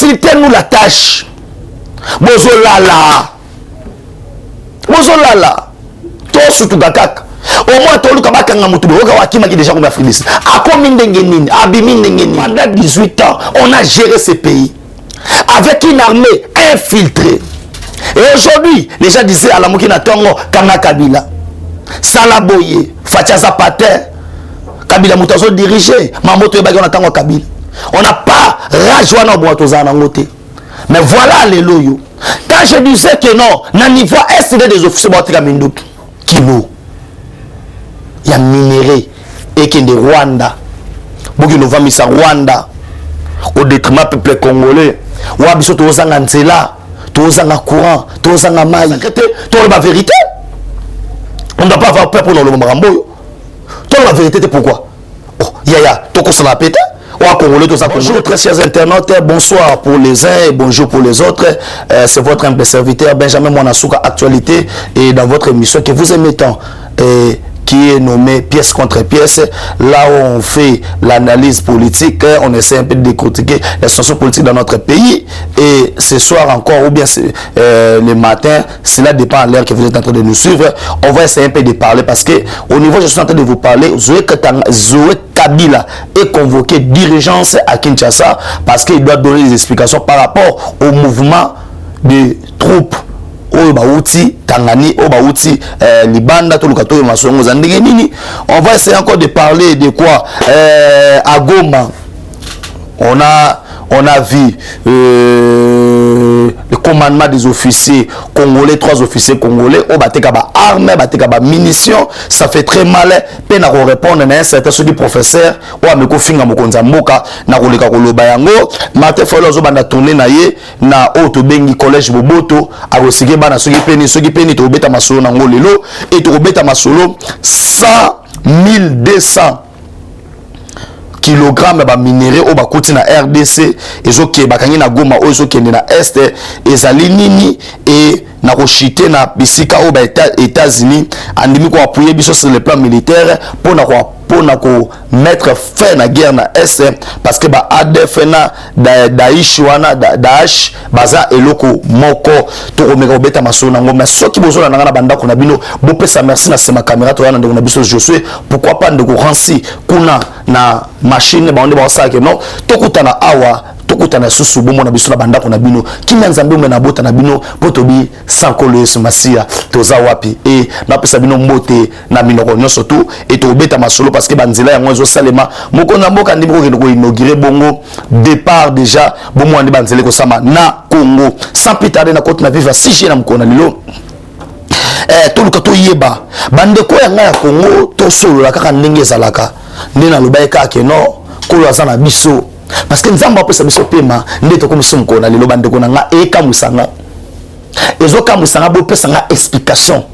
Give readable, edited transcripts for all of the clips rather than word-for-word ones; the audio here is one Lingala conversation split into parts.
facilitez-nous la tâche. Bozolala. Tout surtout Dakak. Au moins, tout le monde qui déjà comme Afrique. À combien de pendant 18 ans, on a géré ce pays avec une armée infiltrée. Et aujourd'hui, les gens disaient à la Moukina Tongo, Kanga Kabila, Salaboye, Fatiaza Pater, Kabila Moutazo dirigé, Mamoto Ebagi, on a Tango Kabila. On n'a pas rajoué nos boîtes aux anangotés. Mais voilà les loyaux. Quand je disais que non, dans le niveau est des officiers de Mindouk, kilo, il y a minéré et qui est de Rwanda. Beaucoup de gens sont Rwanda au détriment du peuple congolais. Ou à bisous tous en Anzela, tous en courant, tous en maille. Tout la vérité. On ne doit pas avoir peur pour le Marambo. Tout la vérité, pourquoi? Oh, yaya, tout qu'on s'en a pété. Bonjour très chers internautes, bonsoir pour les uns et bonjour pour les autres. C'est votre humble serviteur Benjamin Mwanasuka Actualité et dans votre émission que vous aimez tant qui est nommée Pièce contre pièce, là où on fait l'analyse politique, on essaie un peu de décortiquer les situations politiques dans notre pays. Et ce soir encore, ou bien le matin, cela dépend de l'heure que vous êtes en train de nous suivre, on va essayer un peu de parler parce que au niveau, je suis en train de vous parler, Zoé Kabila est convoqué dirigeance à Kinshasa parce qu'il doit donner des explications par rapport au mouvement de troupes Obauti, Tangani, Obauti, Libanda, Tolukato, Masongo, Zandegeni. On va essayer encore de parler de quoi à Goma. On a vu le commandement des officiers congolais, 3 officiers congolais, au Batekaba armes, Batekaba munitions. Ça fait très mal. Peine à répondre à un certain celui professeur, ou à Meko Finga Mokonza Mboka, na Roleka Kolobayango, Martin Folo Zobanda tourné na Oto Bengi Collège Boboto, à Rosige Bana Sogi Peni, Tobeta Masolo Nangolelo, et Tobeta Masolo 100 200 kilogrammes de minéraux au bakoti na RDC ezoke bakangi na Goma ozoke na Est ezali nini et na kochite na bisika au États-Unis andimi ko appuyer biso sur le plan militaire pour mettre fin à la guerre na Est parce que ba ADF na Daesh wana Daesh baza eloko moko to komeka obeta masolo nango mais soki bozona na banda ko na bino bo pesa merci na sema caméra to yana ndeko na biso Josué pourquoi pas ndeko Ransi kuna na machine ba onde ba sa ke non to kutana awa tokutana susu bomo na biso na banda ko na bino kimia nzambe mo na bota na bino potobi sankolo yesu masia toza wapi et na pesa bino mbote na minoko nyonso tu et to beta masolo parce que banzela yango zo salema moko na mboka ndi ko inaugurer bongo départ déjà bomo andi banzela ko sama na Congo sans plus tarder na côte na vivre 6 na mkona lilo toluka to yeba bande ko yanga ya Congo to solo la kaka ndenge ezalaka ndena lobaika ke no ko azana biso parce que nzamba apesa biso pema ndeto comme son kona lelo bande kona nga eka musanga ezoka musanga bo pesa nga explication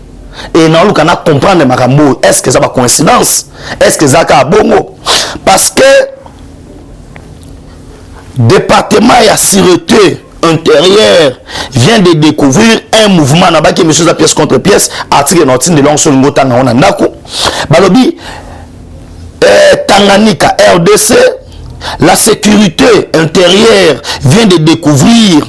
et na luka na comprendre makambo est-ce que ça va coïncidence est-ce que ça ka bongo parce que département ya sûreté intérieure vient de découvrir un mouvement na baki monsieur za pièce contre pièce article notine de long sur ngotanga ona ndako balobi Tanganyika RDC. La sécurité intérieure vient de découvrir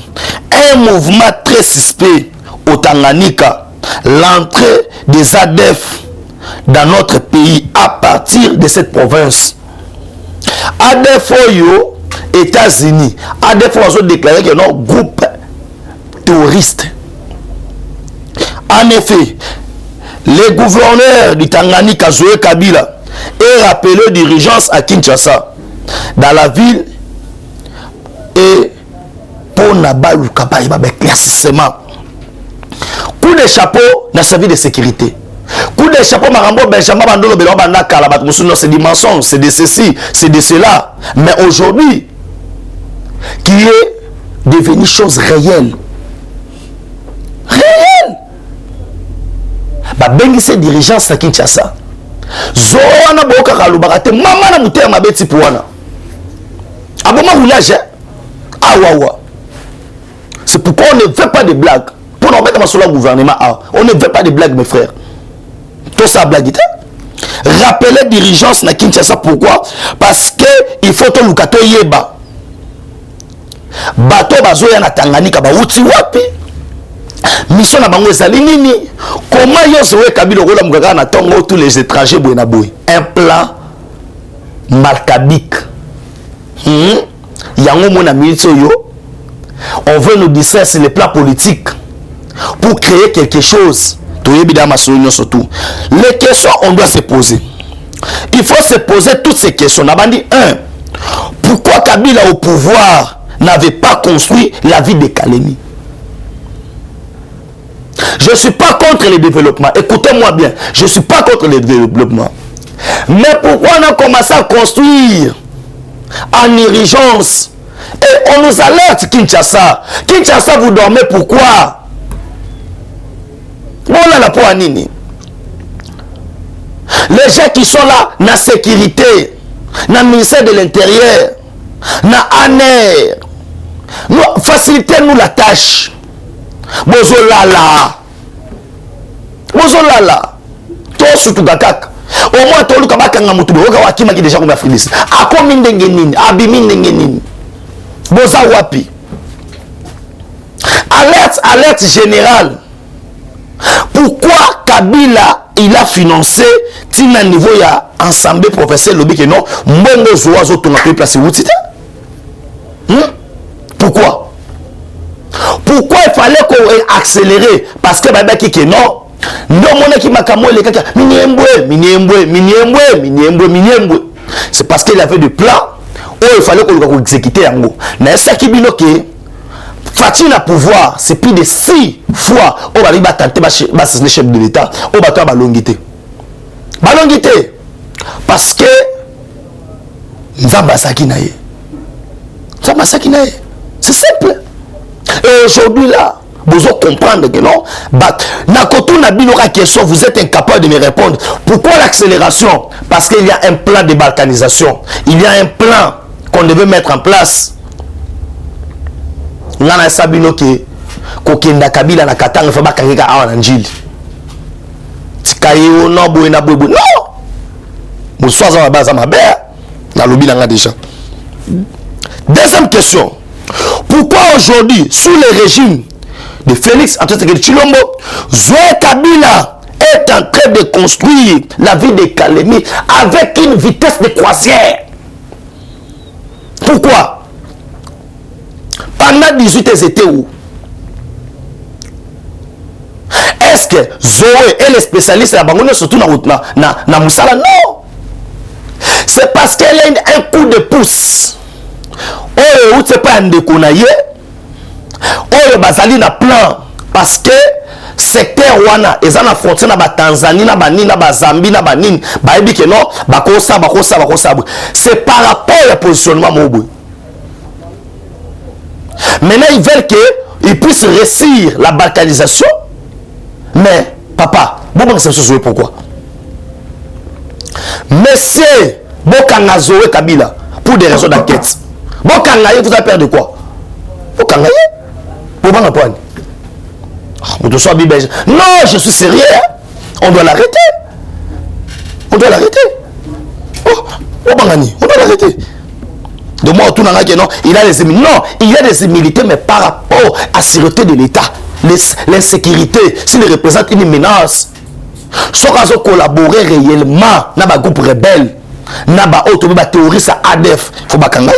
un mouvement très suspect au Tanganyika, l'entrée des ADF dans notre pays à partir de cette province. ADF aux États-Unis, ADF ont déclaré que notre groupe terroriste. En effet, le gouverneur du Tanganyika, Zoé Kabila, est rappelé dirigeance à Kinshasa. Dans la ville et pour Nabalou Kabaï, éclaircissement. Coup de chapeau dans sa vie de sécurité. Coup de chapeau, Marambo, Benjamin Bandolo, Belobanda, Kalabat, c'est des mensonges, c'est de ceci, c'est de cela. Mais aujourd'hui, qui est devenu chose réelle. Réelle. Bengi ses dirigeants à Kinshasa. Zoana Boka Kalubarate, maman na mouté ma bête pouana. Aboma roulage, awawa. C'est pourquoi on ne veut pas de blagues. Pour nous mettre sur le gouvernement, on ne veut pas de blagues, mes frères. Tout ça blague. Rappelez dirigeance na Kinshasa, pourquoi? Parce que il faut que Lukato yeba. bato bazoya na Tanganyika bauti wapi mission na bango ezali nini comment yo Zoé Kabila rola mugaka na tongo tous les étrangers boy na boy un plan malkabique yango mona militio yo on veut nous distraire sur les plans politiques pour créer quelque chose surtout les questions on doit se poser il faut se poser toutes ces questions Nabandi 1 pourquoi Kabila au pouvoir n'avait pas construit la ville de Kalemi. Je ne suis pas contre le développement. Écoutez-moi bien. Je ne suis pas contre le développement. Mais pourquoi on a commencé à construire en urgence? Et on nous alerte Kinshasa. Kinshasa, vous dormez pourquoi? Voilà la poanini. Les gens qui sont là, na sécurité, na ministère de l'Intérieur, na ANER, facilitez-nous la tâche. Bozolala. Bozolala. Tout surtout Dakak. Au moins, tout le kabaka ngamutubo. Oga wakima qui déjà comme Afrilis. Ako mindengenin. Abimi ndengenin. Boza wapi. Alerte générale. Pourquoi Kabila il a financé tina niveau ya ensemble professeur lobby que non mbongo zoazo ton appel place outita. Pourquoi? Pourquoi il fallait qu'on accélère? Parce que baba qui que non non mona qui makamo les kaka miniembwe. C'est parce qu'il avait des plans où il fallait qu'on exécute yango. Mais ça qui bino que Fatih na pouvoir, c'est plus de 6 fois on va arriver à tenter le chef de l'État, on va faire balongité. Balongité parce que Nzamba Sakinaye. C'est simple. Et aujourd'hui là, vous devez comprendre que non, Nakoto Nabinoka question, vous êtes incapable de me répondre. Pourquoi l'accélération? Parce qu'il y a un plan de balkanisation. Il y a un plan qu'on devait mettre en place. Nana Sabino ke kokenda Kabila na Katanga fa bakangika awa na njili. Tikayo no boena bobo. Non. Moussoza wa baza mabe na lobi nga déjà. Deuxième question. Pourquoi aujourd'hui sous le régime de Félix Antoine Tshisekedi Tshilombo, Zoé Kabila est en train de construire la ville de Kalemi avec une vitesse de croisière? Pourquoi? Pendant 18 ans, c'était où? Est-ce que Zoé et les spécialistes de la Bangoune surtout na Moussala? Non! C'est parce qu'elle a un coup de pouce. Oh, c'est pas un déconaillé. Oh, bazali na plan. Parce que secteur wana, ils ont affronté na Tanzanie, na Banini, na Zambie, na Banini. Baïbi que non, bakosa. C'est par rapport au positionnement mobile. Maintenant, ils veulent qu'ils puissent réussir la balkanisation. Mais, papa, pourquoi? Monsieur Bokanga Zoé Kabila, pour des raisons d'enquête. Bokangaye, vous avez peur de quoi? Bokangaye? Non, je suis sérieux. On doit l'arrêter. On doit l'arrêter. On doit l'arrêter. De moi, tout non, il a des immunités. Non, il y a des immunités, mais par rapport à la sûreté de l'État, l'insécurité, s'il représente une menace, si on collaborer réellement dans le groupe rebelle, dans le terroriste ADF, il faut pas qu'on aille.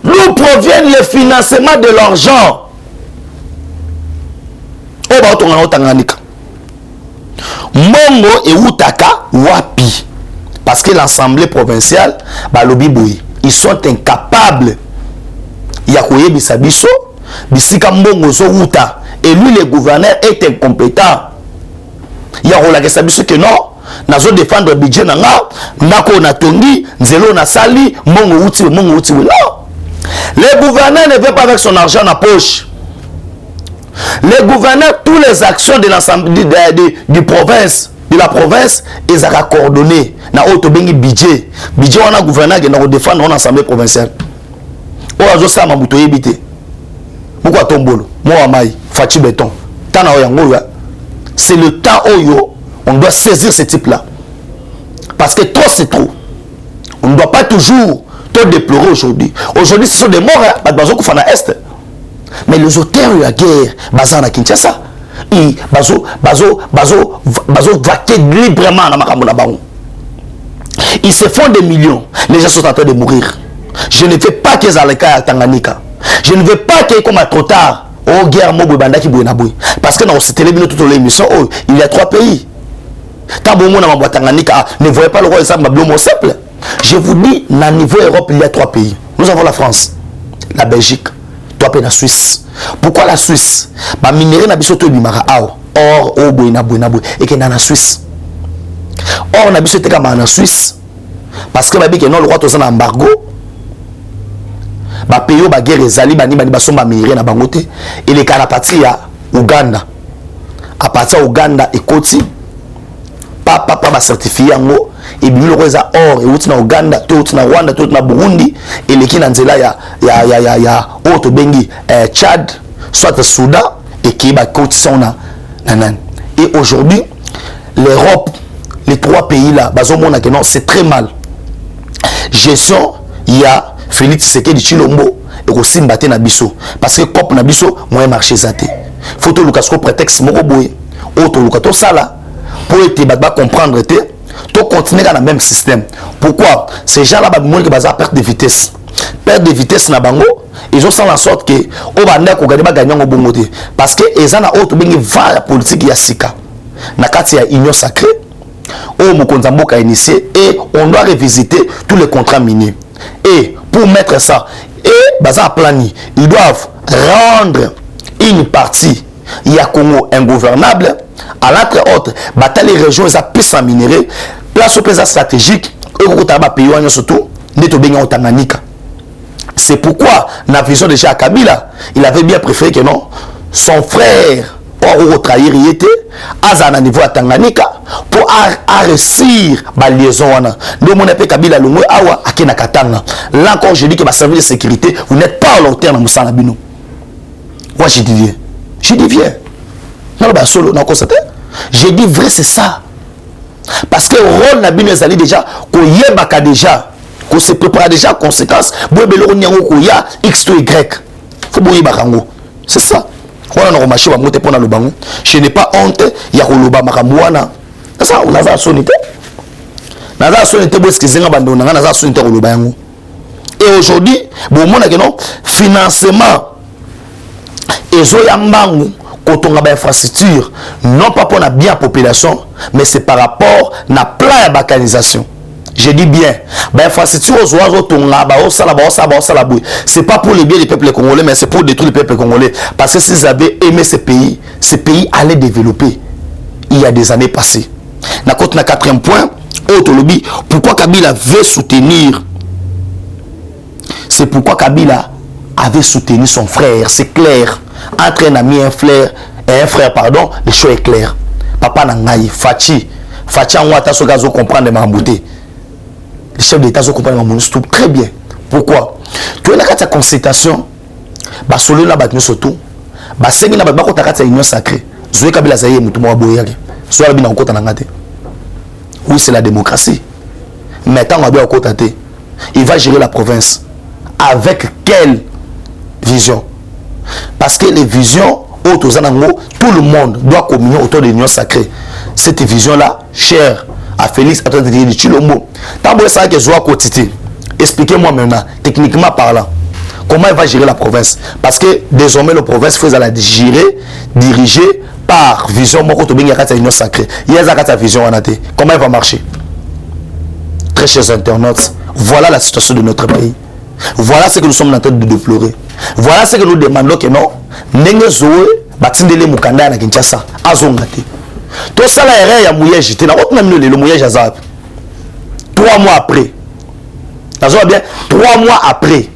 D'où proviennent les financements de l'argent? Mongo et Outaka Wapi. Parce que l'Assemblée provinciale, ils sont incapables. Yakoye Bisabiso, Bisika Mbongo Zouta. Et lui, le gouverneur, est incompétent. Yakola Bisabiso que non, nazo défendre le budget nanga, nako natongi, nzelo na sali, Mbongo Outi. Non. Le gouverneur ne veut pas avec son argent en poche. Le gouverneur, toutes les actions de l'ensemble du province, de la province, ils ont coordonné. Na auto bengi budget. Budget on a gouverneur qui n'a défendre en assemblée provinciale. O azo sama muto yebité. Pourquoi tombolo? Moi amai, Fati béton. Tana oyango ya. C'est le temps oyo, on doit saisir ce type là. Parce que trop c'est trop. On ne doit pas toujours tout déplorer aujourd'hui. Aujourd'hui, ce sont des morts, hein, bazo qui font à Est. Mais les auteurs de la guerre, basés à Kinshasa, ils bazo vaquer librement dans ma baron. Ils se font des millions. Les gens sont en train de mourir. Je ne veux pas qu'ils aient le cas à Tanganyika. Je ne veux pas qu'ils comme trop tard. Oh, guerre, parce que dans cette télévision, toute l'émission, oh, il y a 3 pays. Tant que vous Tanganyika, ne voyez pas le roi simple. Je vous dis, dans le niveau Europe, il y a 3 pays. Nous avons la France, la Belgique, 3 pays la Suisse. Pourquoi la Suisse? Bah, minerai n'a pas bimara or, oh, boina, et que dans la Suisse. Or, on a besoin de en Suisse. Parce que non, le roi est en embargo. Ba pays ba guerre ezali bani ba somba minerai na bangote. Et les carapatries à Uganda. À partir Uganda et Koti. Papa ba certifié yango. Et bien le roi or et outi na Uganda, tout na Rwanda, tout na Burundi. Et les qui nanzela ya auto bengi Tchad, soit Soudan et qui ba Koti sona nanan. Et aujourd'hui, l'Europe, les 3 pays là, non, c'est très mal. Gestion, il y a Félix Tshisekedi Tshilombo et aussi Mbaté Nabiso. Parce que COP Nabiso, moi, marché zate. Faut que le prétexte moko boye. Auto le sala. Pour être comprendre, tu continuer dans le même système. Pourquoi? Ces gens-là, ils ont perte de vitesse. Perte de vitesse na bango, ils ont fait en sorte que au banda ko gagner gagnant au bon côté. Parce que ils ont autre bengi va la politique ya sika. Na kati ya union sacrée. Au Mokonzamboka a initié et on doit revisiter tous les contrats miniers. Et pour mettre ça, et Bazar Plani, ils doivent rendre une partie ya Congo ingouvernable, à l'autre autre, bataille les régions, ils ont plus en minerai, place au pays stratégique, et au pays surtout, au Tanganyika. C'est pourquoi, dans la vision de Jacques Kabila, il avait bien préféré que non, son frère, pour trahir, il était à niveau à Tanganyika pour réussir la liaison. Nous mon appel Kabila Lungu awa akena katanga. Là encore je dis que ma service de sécurité, vous n'êtes pas à long terme dans Moussa Nabino. Moi je dis bien. Je dis bien. Non bah solo non constaté. Je dis vrai c'est ça. Parce que rôle Nabino est allé déjà qu'on yebaka déjà qu'on se prépare déjà conséquences. Boebelo nyango ko ya X to Y. Faut boyer bakango. C'est ça. Je n'ai pas honte, il y a Roloba Makamouana. C'est ça, on a la sonité. On a la sonité, et aujourd'hui, financement, et quand on a une infrastructure, non pas pour la bien population, mais c'est par rapport à la plan de balkanisation. Je dis bien, l'infrastructure c'est pas pour le bien des peuples congolais, mais c'est pour détruire les peuples congolais. Parce que s'ils avaient aimé ces pays allaient développer il y a des années passées. Na 4e point, pourquoi Kabila veut soutenir? C'est pourquoi Kabila avait soutenu son frère, c'est clair. Entre un ami et un frère, pardon, le choix est clair. Papa Nangaï, Fachi en Ouata, ce gars comprendre ma beauté. Les chefs d'État sont compris mon stop très bien. Pourquoi? Tu as la carte de consultation, bah solo là bah nous surtout, bah c'est bien bah quand ta carte union sacrée, Zoé Kabila Zaye mutumo aboyaki, soit bien en côté n'angate. Oui c'est la démocratie. Mais tant on bien en côté, il va gérer la province avec quelle vision? Parce que les visions autour tout le monde doit communier autour de l'union sacrée. Cette vision là, chère à Félix de Tshilombo. Tant que ça que Zoa Kotiti, expliquez-moi maintenant, techniquement parlant, comment il va gérer la province. Parce que désormais, la province faut la gérer, dirigée par vision. L'union sacrée. Il y a sa vision. Comment il va marcher? Très chers internautes, voilà la situation de notre pays. Voilà ce que nous sommes en train de déplorer. Voilà ce que nous demandons que non. Nenge Zoé, Batindele Mukanda na Kinshasa, Azongate. Tout ça là est ya mouillage, tu n'as pas même le mouillage à Zap. 3 mois après. Ça bien 3 mois après.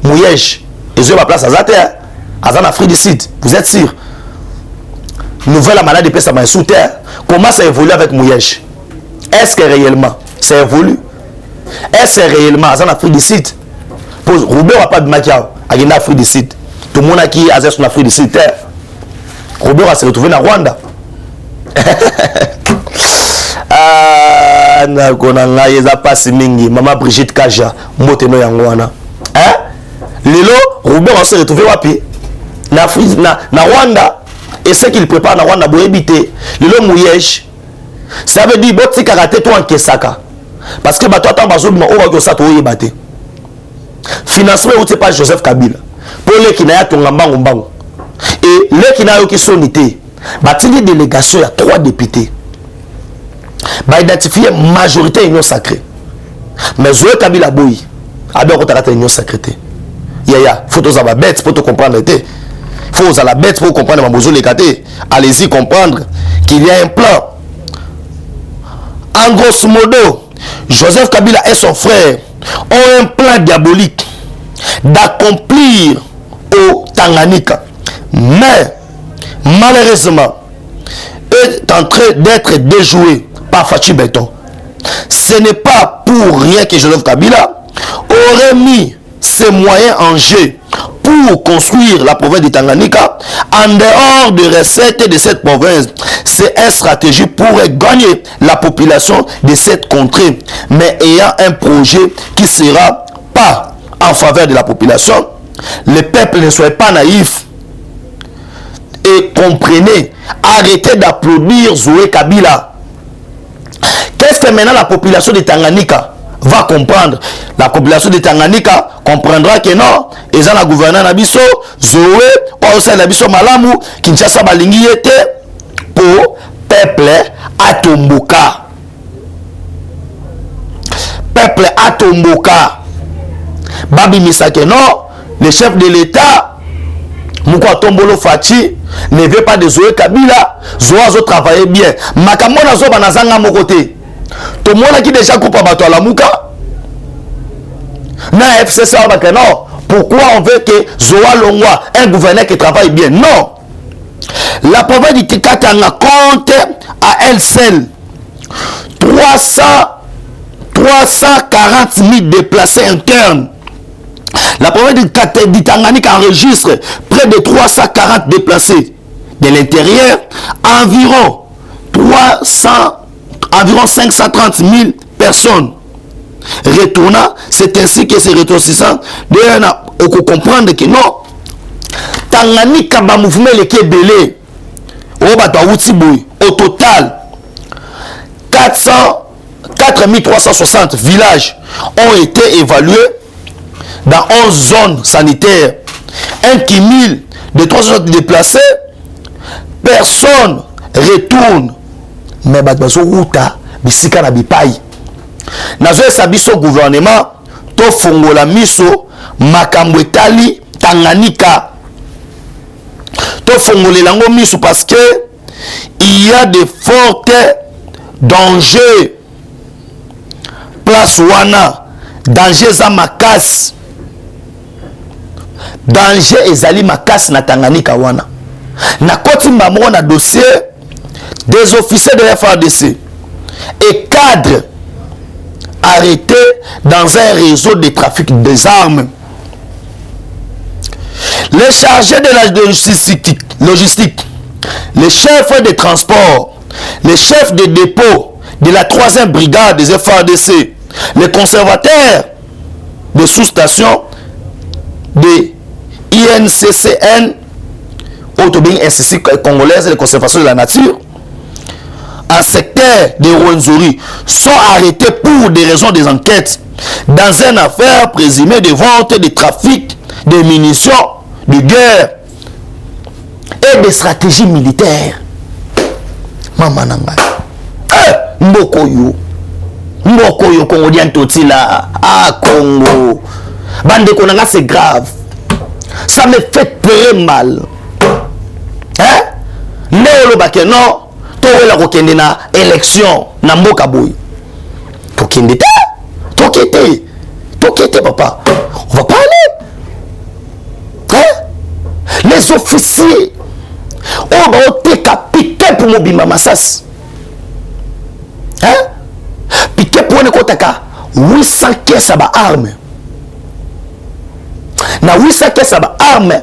Mouillage. Ils ont la place à Zate, à Afrique du Sud. Vous êtes sûr? Nouvelle maladie de peste à sous terre. Comment ça évolue avec mouillage? Est-ce que réellement ça évolue? Est-ce que réellement à Afrique du Sud? Pose Robert va pas de Makiao à Afrique du Sud. Tout le monde a qui est en Afrique du Sud. Robert va se retrouver dans Rwanda. bana konanga yeza pasi mingi Maman Brigitte Kaja mboteno yangwana hein lelo Robert on se retrouvé wapi na Rwanda et ce qu'il prépare na Rwanda boyebité lelo Mouyej ça veut dire boti karaté toi en Kesaka parce que bato attend bazo ma oba ko sa to yebate financement ou c'est pas Joseph Kabila pour les qui na ya tonga mbango et les qui na yo qui sonité batili délégation ya 3 députés ba identifier majorité union sacrée mais Zoé Kabila boy abia ko takata union sacrée ya faut aux aba bête pour te comprendre été faut aux la bête pour comprendre ma bozo les katé allez-y comprendre qu'il y a un plan en grosso modo Joseph Kabila et son frère ont un plan diabolique d'accomplir au Tanganyika mais malheureusement est en train d'être déjoué par Fatou Béton. Ce n'est pas pour rien que Joseph Kabila aurait mis ses moyens en jeu pour construire la province de Tanganyika en dehors de recettes de cette province. C'est une stratégie pour gagner la population de cette contrée, mais ayant un projet qui sera pas en faveur de la population. Le peuple ne soit pas naïf et comprenez, arrêtez d'applaudir Zoé Kabila. Qu'est-ce que maintenant la population de Tanganyika va comprendre? La population de Tanganyika comprendra que non, ils ont la gouverneur Nabiso, Zoé, Osa Nabiso Malamu, Kinshasa Balingi était pour peuple Atomboka. Peuple Atomboka. Babi Misake non, le chef de l'État, Mouko Tombolo Fati, ne veut pas de Zoé Kabila, Zoé a travaillé bien. Makamona Zoé Banazanga mon côté. Tout le monde qui déjà coupe à bateau à la Mouka. Na FCC non. Pourquoi on veut que Zoa Longwa, un gouverneur qui travaille bien? Non. La province du Tikatanga compte à elle seule 340 000 déplacés internes. La province du Tanganyika enregistre près de 340 déplacés de l'intérieur, environ 530 000 personnes retournant. C'est ainsi que ces ressortissants on peut comprendre que non, Tanganyika ba mouvement le Kébélé au total 4 360 villages ont été évalués dans 11 zones sanitaires. Un cumul de 360 déplacés, personne retourne. Mais bazo ruta bisika na bipai. Nazo sabiso gouvernement to fongola miso makambo etali Tanganyika. To fongola lango miso parce que il y a de forts dangers. Place wana danger za makasi. Danger ezali makasi na Tanganyika wana. Na koti mbamo na dossier des officiers de FARDC et cadres arrêtés dans un réseau de trafic des armes. Les chargés de la logistique, les chefs de transport, les chefs de dépôt de la 3e brigade des FARDC, les conservateurs de sous-stations de INCCN, Autobing Institut Congolaise de conservation de la nature, en secteur de Rwenzori, sont arrêtés pour des raisons des enquêtes dans une affaire présumée de vente, de trafic, de munitions, de guerre et de stratégie militaire. Maman Nanga. Mbokoyo Congolien Totila. Ah, Congo. Bande Konanga, c'est grave. Ça me fait très mal. Hein? Néolo Bakeno. La kokende na élection na mboka boy tokende tokete papa on va pas aller hein? Les officiers on va ôter capitaine pour mobimba masas hein? Piqué pour ne kotaka 800 caisses à armes na 800 caisses à armes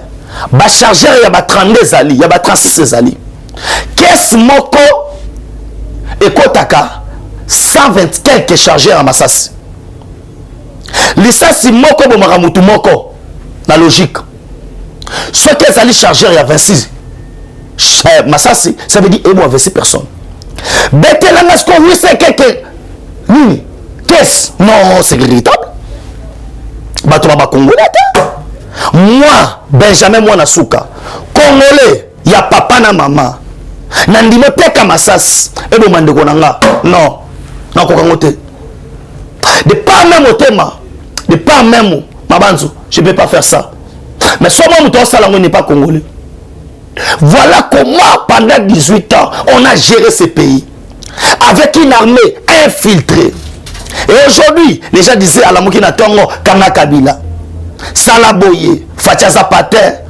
ba chargeur ya ba 32 zali ya ba 36 zali. Qu'est-ce moko ekotaka 120 quelques chargeurs à Massassi. Lisasi moko bomaka mutu moko na logique. Soit qu'elles allaient charger il y a 26 Massassi, ça veut dire et moi 26 personnes. Betelanga ce qu'on veut c'est quelques nini. Qu'est-ce? Non, c'est véritable. Bato baba congolais. Moi, Benjamin Mwanasuka, congolais, il y a papa na maman. Nandime peka Massassi et bon mande konanga. Non. Non kokangote. De pas même au thème. De pas même Mabanzo, je ne peux pas faire ça. Mais seulement mon n'est pas congolais. Voilà comment pendant 18 ans, on a géré ce pays. Avec une armée infiltrée. Et aujourd'hui, les gens disaient à la Moukina Tongo, Kanga Kabila, Salaboye, Fatia Zapata,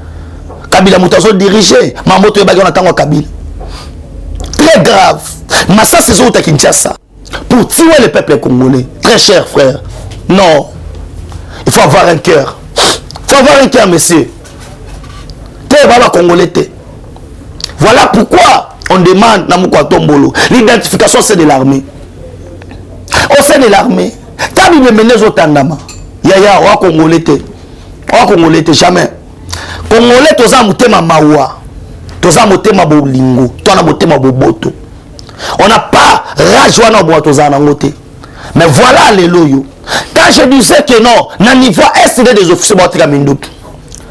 Kabila Moutazo dirigé, Mamoto Yabagona Tango Kabila. Très grave. Massassi c'est autre Kinshasa. Pour tuer le peuple congolais. Très cher frère. Non. Il faut avoir un cœur. Il faut avoir un cœur, monsieur. Voilà pourquoi on demande Namukwa Tombolo. L'identification, c'est de l'armée. Au sein de l'armée, quand il me menait au Tandama, Yaya, on Congolais, jamais. Congolais, tu as mutema mawa, tu as mutema bolingo, tu as mutema boboto. On n'a pas rajoué nos boîtes aux anangotés. Mais voilà les loyaux. Quand je disais que non, dans le niveau est des officiers de Mindouk.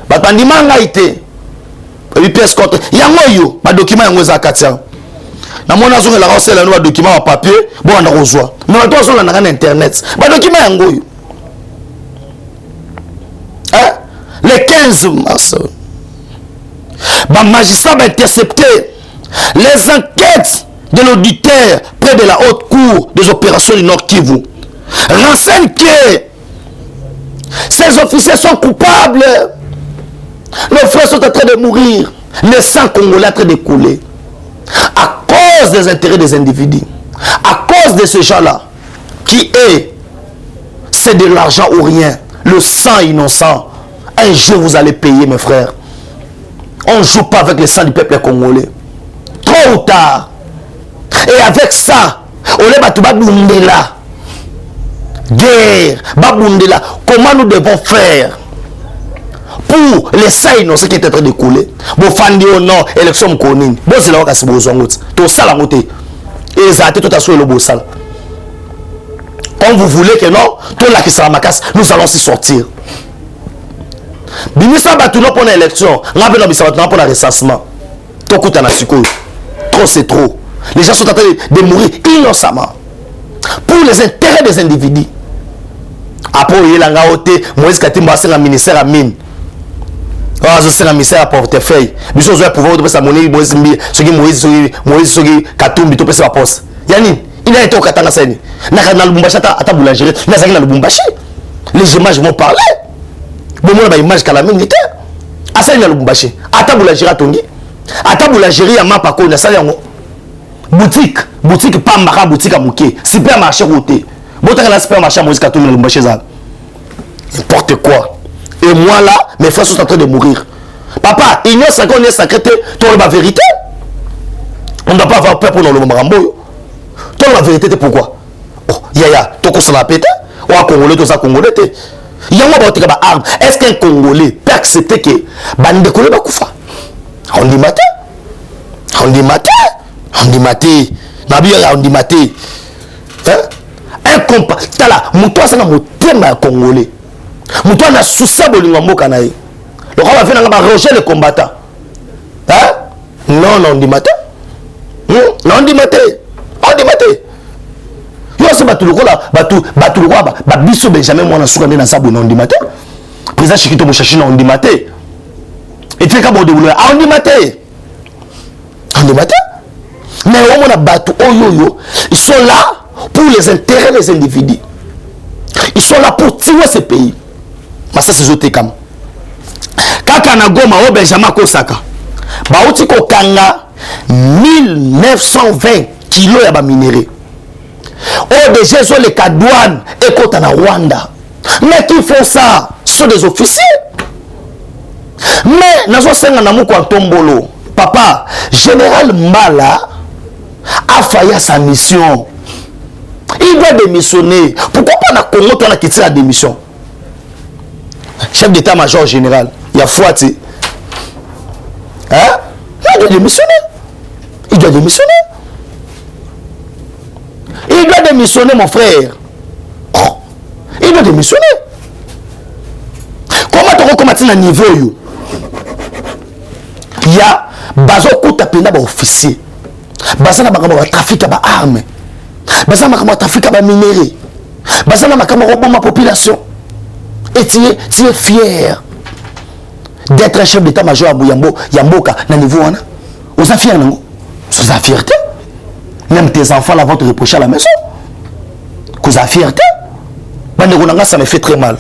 Batandi manga été. Et puis pièce contre. Il y a moyo, ma document est en Katia. Na mona zonga la roselle la noix document en papier, bon on a reçoit. Mais toi on a internet. Ma document est en goyo. Hein? Le 15 mars. Ba magistrat va intercepter les enquêtes de l'auditeur près de la haute cour des opérations du Nord Kivu. Renseigne que ces officiers sont coupables. Nos frères sont en train de mourir. Le sang congolais est en train de couler. À cause des intérêts des individus. À cause de ces gens-là. Qui est, c'est de l'argent ou rien. Le sang innocent. Un jour vous allez payer mes frères. On ne joue pas avec le sang du peuple congolais. Trop ou tard. Et avec ça, on est battu là. Guerre, babundela. Comment nous devons faire pour les saints innocents qui étaient en train de couler? Bon, fandi au non, élection konine. Bon, c'est là où c'est beau zongot. Tout ça la montée. Et ça a été tout à fait le beau sale. Comme vous voulez que non, tout là qui sera ma casse, nous allons s'y sortir. Binissa batu non pour l'élection, on a besoin pour le recensement. Tout coûte à la psycho. Trop c'est trop. Les gens sont en train de mourir innocemment. Pour les intérêts des individus. Après, il y a Moïse Katimba, c'est un ministère à mine. C'est un ministère à portefeuille. Mais je vais pouvoir faire Moïse Katumbi, tu peux faire la poste. Yanni, il a été au Katanga Seni. N'a pas Lubumbashi à ta boulangerie. N'a pas Lubumbashi. Les images vont parler. Bon, moi, l'image qu'à la mine était. À Seni Lubumbashi. À ta boulangerie à Tongi. À ta boulangerie à Mapako, n'a pas boutique pas marqué boutique à Mouké, supermarché routé. Bon, tu as un supermarché à Moïse Katumbi n'importe quoi. Et moi là, mes frères sont en train de mourir. Papa, il y a ça qu'on est sacré, tu as la vérité. On ne doit pas avoir peur pour nous le Marambo. Tu as la vérité, pourquoi? Oh, yaya, tu as la pété. Ou un Congolais, tu as Congolais. Il y a un arme. Est-ce qu'un Congolais peut accepter que Bande Congolais va koufa? On dit matin. On dit matin. On dit maté, on dit maté. Un compas, tala, moutoua c'est un thème congolais. Moutoua n'a souci de l'ingombo kanaï. Le roi va venir à roger les combattants. Hein? Non, non, on dit maté. Non, on dit maté. On dit maté. Yo, c'est battu le roi là, battu le roi, biso Benjamin, moi, on a souvent dans sa bonne, on dit maté. Président Chikito Mouchachina, on dit maté. Et tu es capable de vouloir, on dit maté. On dit maté. Mais on a battu, ils sont là pour les intérêts des individus. Ils sont là pour tuer ce pays. Mais ça, c'est zoté comme. Kaka na Goma, au Benjamin Kosaka. Baouti Kokanga, 1920 kilos de minéraux. Oh, déjà, ils ont les cadouanes et côté en Rwanda. Mais qui font ça? Ce sont des officiers. Mais, nous avons Tombolo. Papa, général Mbala a failli à sa mission. Il doit démissionner. Pourquoi pas na Congo tu as quitté la démission? Chef d'état-major général, il y a Fouati. Hein? Il doit démissionner. Il doit démissionner. Il doit démissionner, mon frère. Oh. Il doit démissionner. Comment tu recommences à niveau? Il y a bazo kuta pena ba officier. Bazana makama trafic ba armes. Bazana makama trafic ba minerais. Bazana makama roboma population. Et tu es fier d'être un chef d'état-major à Bouyambo, Yamboka, na niveau wana. Vous êtes fier non? Vous êtes fierté. Même tes enfants là vont te reprocher à la maison. Vous êtes fierté. Ça me fait très mal.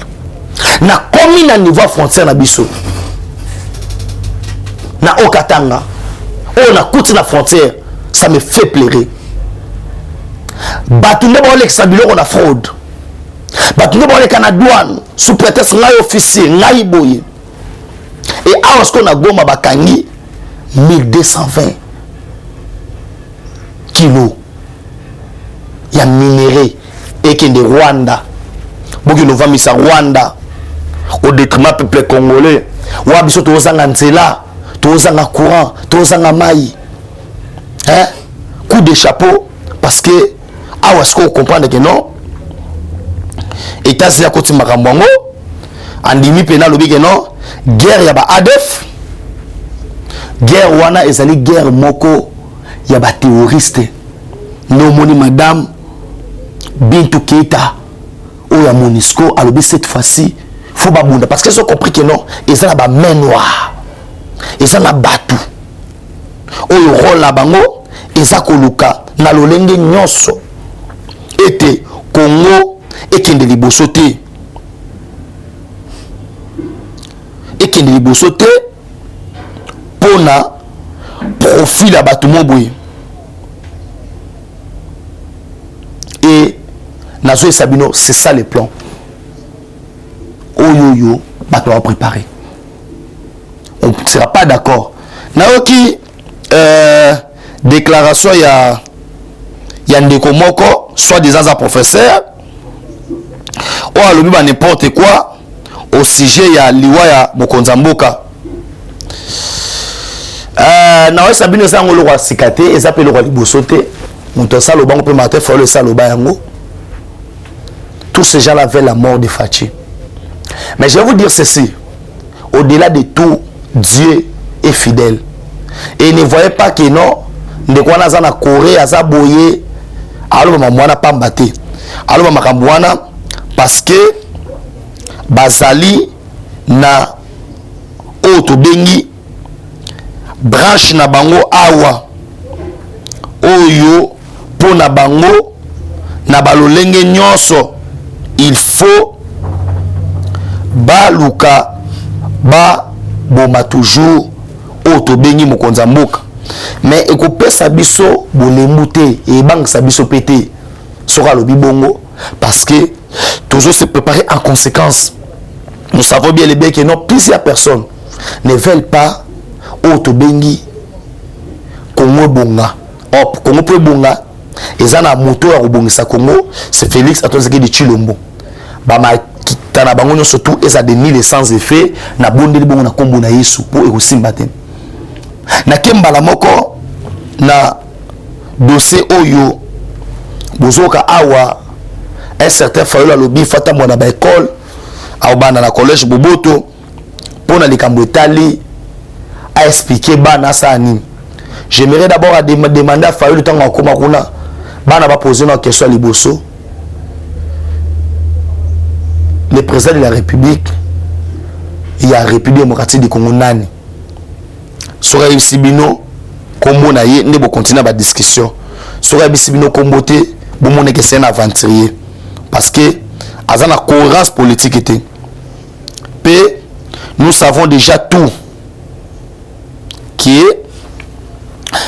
Na commune à niveau frontière na biso. Na Okatanga. Oh na côté la frontière, ça me fait pleurer. Batunde ba l'exabilo on a fraude. Batunde ba le douane sous prétexte ngai officier ngai boye. Et alors ce qu'on a goma bakangi 1220 kilos. Il y a minéraux et qui de Rwanda. Beaucoup nous vont à Rwanda au détriment du peuple congolais. Ou à biso tozanga nzela, tozanga courant, tozanga mai. Hein? Coup de chapeau parce que ah est-ce qu'on comprend que non? États-Unis à côté makambango andimi pena lobi que non guerre ya ba ADF. Guerre wana ezali guerre moko ya ba terroriste. No moni madame Bintou Keita ou ya Monisco a lobby cette fois-ci faut ba bunda parce que ils ont compris que non ils ont ba main noire ils ont la batu oyo rôle la bango eza koluka na lolenge nyonso ete Congo ekende liboso te ekende liboso te pona profil ya batu moboye et nazo et Sabino c'est ça le plan oyoyo bato va préparer on ne sera pas d'accord naoki déclaration ya ndeko moko soit disant un professeur ou alobi ba n'importe quoi au sujet ya liwa ya Mokonza Mboka naoki Sabino ça ngolo kwa sikate et ça peut le liboso te monto ça le bango peut mater faut le ça le yango. Tous ces gens-là veulent la mort de Fachi. Mais je vais vous dire ceci. Au-delà de tout, Dieu est fidèle. Et ne voyez pas que non, de quoi on a en Corée, à Zaboye, alors on a pas battu. Alors on a parce que Bazali na Otobengi branche na bango awa oyo po na bango na balolenge nyonso. Il faut baluka ba boma toujours auto bengi Mokonza Mboka mais ekope sabiso bolemute et bang sabiso pété sera le bibongo parce que toujours se préparer en conséquence. Nous savons bien les bien que non plusieurs personnes ne veulent pas auto bengi Congo bonga hop Congo pour bonga et ça na moto à rebongisa Congo c'est Félix Antoine de Chilombo. Bama kitana bango surtout et ça dénie les sans effet na bondeli bongo na kombo na Yesu pour ekosimba te na kembala moko na dossier oyo bozoka awa un certain Fayola lobby fata mwana ba école au bana na collège Boboto pour na likambo etali a expliquer bana ça ni. J'aimerais d'abord à demander à Fayola tant akoma kuna bana ba poser une question à liboso. Le président de la République, il y a la République démocratique du Congo nani. Sora Ibisibino, Kombo na ye, ne bo continuer la discussion. Sora Ibisibino Kombote, bon mon que c'est un aventurier. Parce que, à la cohérence politique était. P, nous savons déjà tout. Qui est,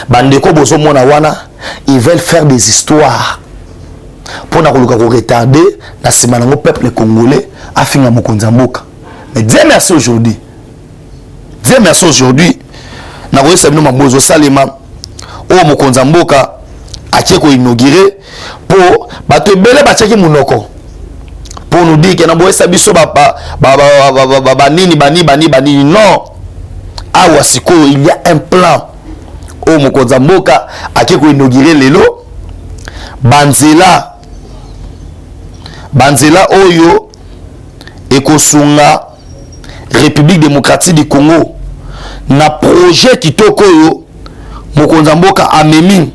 Bandeko Bozo Mona Wana, ils veulent faire des histoires. Pour nous retarder la semaine au peuple congolais à finir Mokonza Mboka. Mais Dieu merci aujourd'hui. Dieu merci aujourd'hui. Nous avons Sabino Mambozo Salema au Mokonza Mboka atie ko inaugurer pour bato belé batiaki munoko pour nous dire que na boyesa biso bani non awa sikoyo il y a un plan o mokonza mboka atie ko inaugurer lelo banzela oyo ekosunga République démocratique du Congo na projet kitoko oyo mokonza mboka amemi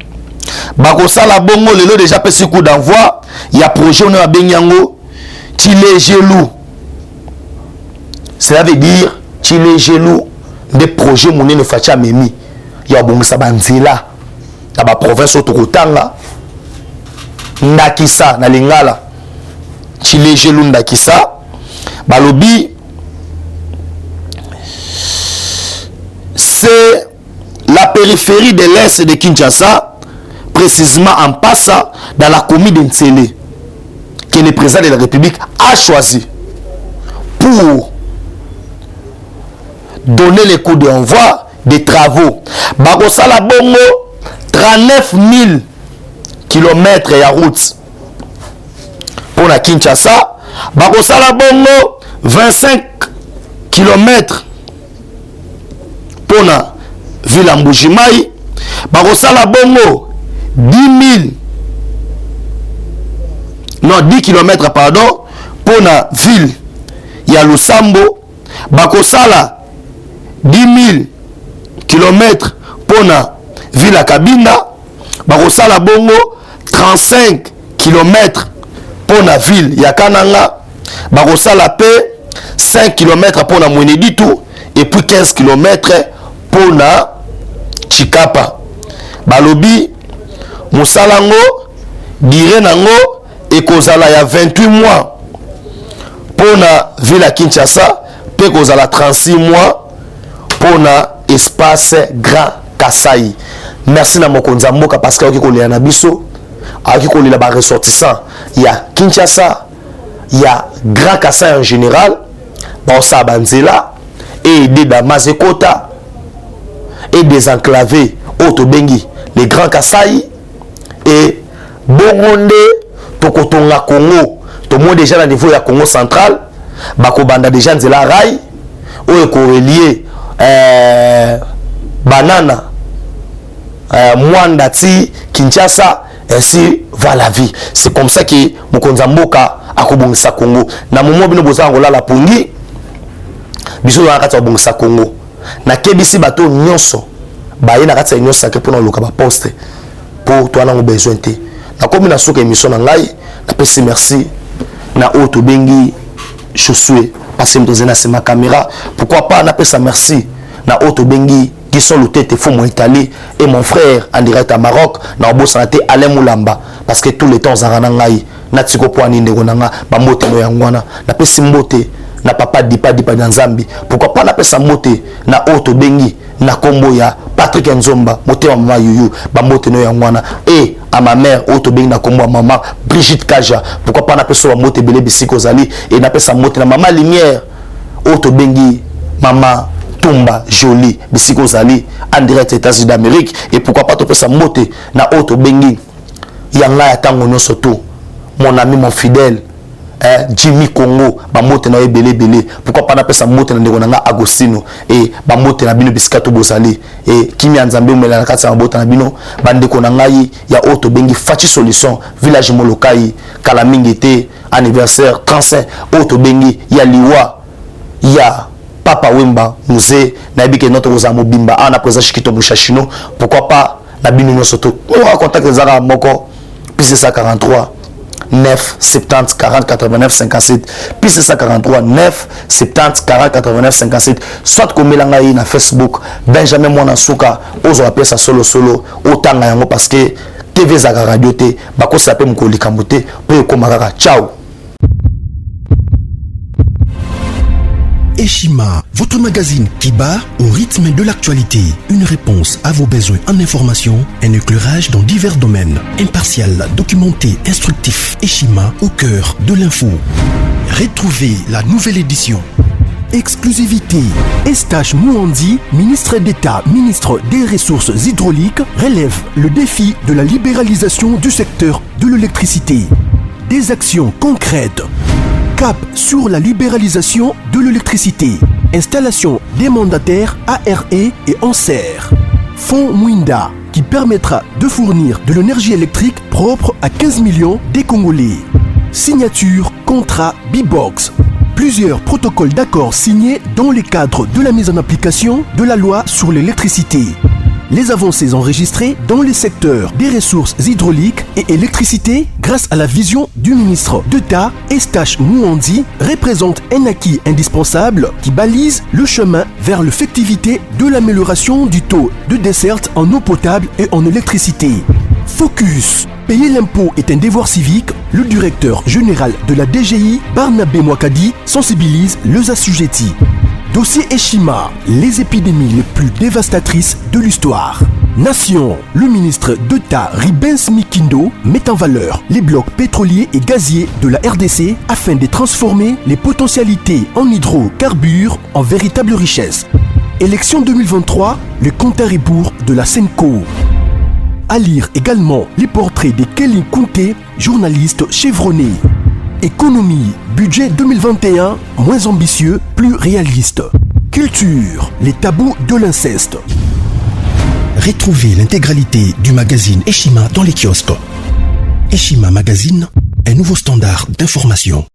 bakosala bongo lelo déjà pesi coup d'envoi ya projet on a benyango Tilegelou. Cela veut dire Tilegelou des projets monene facha amemi ya bongisa banzela na ba province otokotanga ndakisa na lingala Tilegelou ndakisa balobi c'est la périphérie de l'est de Kinshasa, précisément en passant dans la commune de Ntsele, que le président de la République a choisi pour donner les coups d'envoi des travaux. Bakosala bongo 39 000 km de route pour la Kinshasa. Bakosala bongo 25 km pour la ville Mbujimai. Bakosala bongo 10 km pardon pour la ville ya Lusambo. Bakosala 10 000 km pour la ville ya Kabinda. Bakosala bongo 35 km pour la ville ya Kananga. Bakosala pe 5 km pour la Mweneditu et puis 15 km pour la Chikapa. Balobi Moussalango dire nango et kozala ya 28 mois pour la ville à Kinshasa, pe kozala 36 mois pour la espace Grand Kasai. Merci na mokonza mboka parce que oki kolela na biso, oki kolela ba ressortissant ya Kinshasa, ya Grand Kasai en général, ba sa banzela et des Damasekota et des enclavés Otobengi, les Grands Kasai et Bongonde Tokotonga Congo. Tout le monde déjà au niveau du Congo central, Bakobanda déjà nzela rail, ou relié Banana, Mwandati, Kinshasa, ainsi va la vie. C'est comme ça que Mokonza Mboka a kobongisa Congo. Na moment bino boza ngola la pungi, biso na kati bongisa Congo. Na kebisi bato nyonso, ba yena kati nyonso sake pour na loka ba poste pour toi na besoin te. Na komi na soka émission na ngai, na pesi merci na auto bengi Chosue parce que mtozena c'est ma caméra. Pourquoi pas na pesa merci na auto bengi qui sont le tête fou mon Italie et mon frère en direct à Maroc na obo santé Alain Moulamba parce que tous les temps zarana ngai na tiko poani ndeko nanga ba mbote no yangwana na pesi mbote na papa dipa na Nzambi. Pourquoi pas na pesa mbote na auto bengi na kombo ya Patrick Nzomba moté mama yuyu ba mbote no yangwana et à ma mère auto bengi na kombo maman Brigitte Kaja. Pourquoi pas na pesa mbote belé bisiko zali et na pesa mbote na maman Lumière auto bengi maman Tumba Jolie bisiko zali en direct États-Unis d'Amérique. Et pourquoi pas to pesa mbote na auto bengi yanga ya tango no soto mon ami mon fidèle Jimmy Congo bamote na ebele belé. Pourquoi pas na pesa mote na ndeko nanga Agostino et bamote na bino bisikato bozali et kimi Nzambe umela na kati ya mabota na bino bandeko na ngai ya auto bengi Fachi Solution village Molokai kala mingete anniversaire 35 auto bengi ya liwa ya Papa Wemba musée na ebike notre rosa mobimba ana présent Chikito Mushashino. Pourquoi pas na bino nyosoto on contacte Zara moko puis 43 9 70 40 89 57 puis 143 9 70 40 89 57 soit comme melanga na Facebook Benjamin Mwanasuka ozo appeler ça solo otanga yango parce que TV za radio te bako sape mukoli kambote po komaka ciao. Eshima, votre magazine qui bat au rythme de l'actualité. Une réponse à vos besoins en information, un éclairage dans divers domaines. Impartial, documenté, instructif. Eshima au cœur de l'info. Retrouvez la nouvelle édition Exclusivité. Eustache Mouandi, ministre d'État, ministre des Ressources hydrauliques, relève le défi de la libéralisation du secteur de l'électricité. Des actions concrètes. Cap sur la libéralisation de l'électricité. Installation des mandataires ARE et ANSER. Fonds Mwinda, qui permettra de fournir de l'énergie électrique propre à 15 millions des Congolais. Signature contrat B-Box. Plusieurs protocoles d'accord signés dans le cadre de la mise en application de la loi sur l'électricité. Les avancées enregistrées dans les secteurs des ressources hydrauliques et électricité grâce à la vision du ministre d'État Eustache Mouandi représentent un acquis indispensable qui balise le chemin vers l'effectivité de l'amélioration du taux de desserte en eau potable et en électricité. Focus. Payer l'impôt est un devoir civique. Le directeur général de la DGI, Barnabé Mwakadi, sensibilise les assujettis. Dossier Eshima, les épidémies les plus dévastatrices de l'histoire. Nation, le ministre d'État Ribens Mikindo met en valeur les blocs pétroliers et gaziers de la RDC afin de transformer les potentialités en hydrocarbures en véritable richesse. Élection 2023, le compte à rebours de la Senco. À lire également les portraits de Kelly Kounté, journaliste chevronné. Économie, budget 2021, moins ambitieux, plus réaliste. Culture, les tabous de l'inceste. Retrouvez l'intégralité du magazine Eshima dans les kiosques. Eshima Magazine, un nouveau standard d'information.